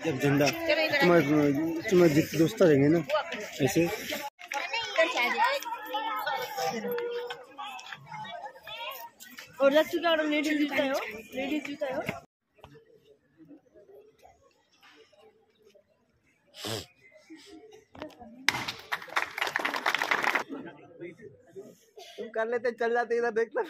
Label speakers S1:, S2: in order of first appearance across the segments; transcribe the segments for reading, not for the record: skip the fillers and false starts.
S1: जब झंडा तुम्हारे जितने दोस्त रहेंगे ना ऐसे
S2: और क्या लेडीज जीता हो
S1: तुम कर लेते चल जाते इधर देख लो।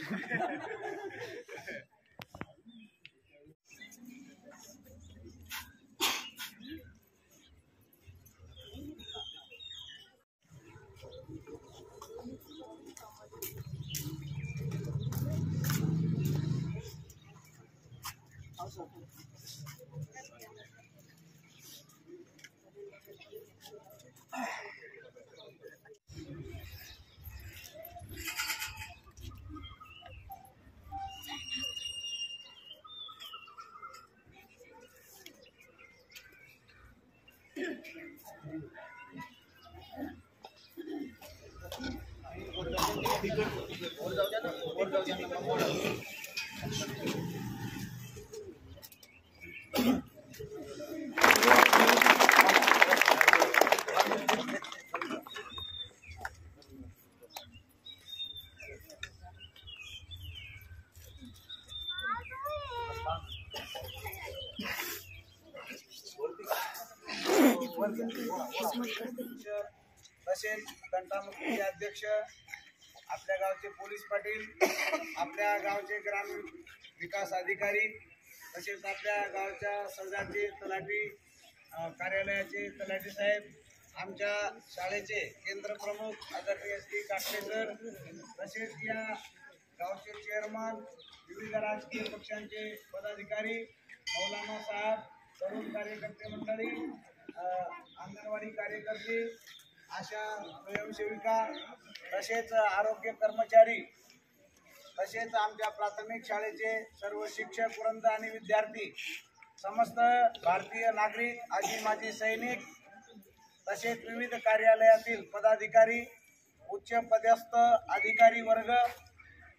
S3: तसेच तंटामुक्तीचे अध्यक्ष, आपल्या गावचे पोलीस पाटील, आपल्या गावचे ग्रामीण विकास अधिकारी, तसेच आपल्या गावच्या सजाचे तलाठी, कार्यालयाचे तलाठी साहेब, आमच्या शाळेचे केंद्र प्रमुख आदरणीय श्री काकडे सर, तसेच या गावचे चेअरमन, विविध राजकीय पक्षांचे पदाधिकारी, मौलाना साहेब, तरुण कार्यकर्ते मंडळी, अंगणवाडी कार्यकर्ते, आशा स्वयंसेविका, तसेच आरोग्य कर्मचारी, तसेच आमच्या प्राथमिक शाळेचे सर्व शिक्षक वृंद आणि विद्यार्थी, समस्त भारतीय नागरिक, आजी माजी सैनिक, तसेच विविध कार्यालयातील पदाधिकारी, उच्च पदस्थ अधिकारी वर्ग,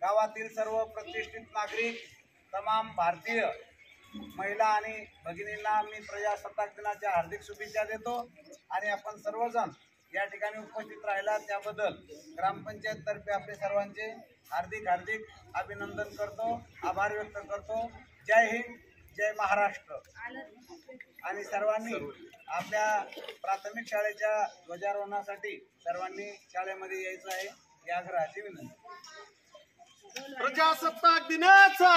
S3: गावातील सर्व प्रतिष्ठित नागरिक, तमाम भारतीय महिला आणि भगिनींना मी प्रजासत्ताक दिनाच्या हार्दिक शुभेच्छा देतो। आणि आपण सर्वजण या ठिकाणी उपस्थित राहिला त्याबद्दल ग्रामपंचायत तर्फे आपले सर्वांचे हार्दिक अभिनंदन करतो, आभार व्यक्त करतो। जय हिंद, जय महाराष्ट्र। आणि सर्वांनी आपल्या प्राथमिक शाळेच्या ध्वजारोहणासाठी सर्वांनी शाळेमध्ये यायचं आहे ही आग्रहाची विनंती।
S1: प्रजासत्ताक दिनाचा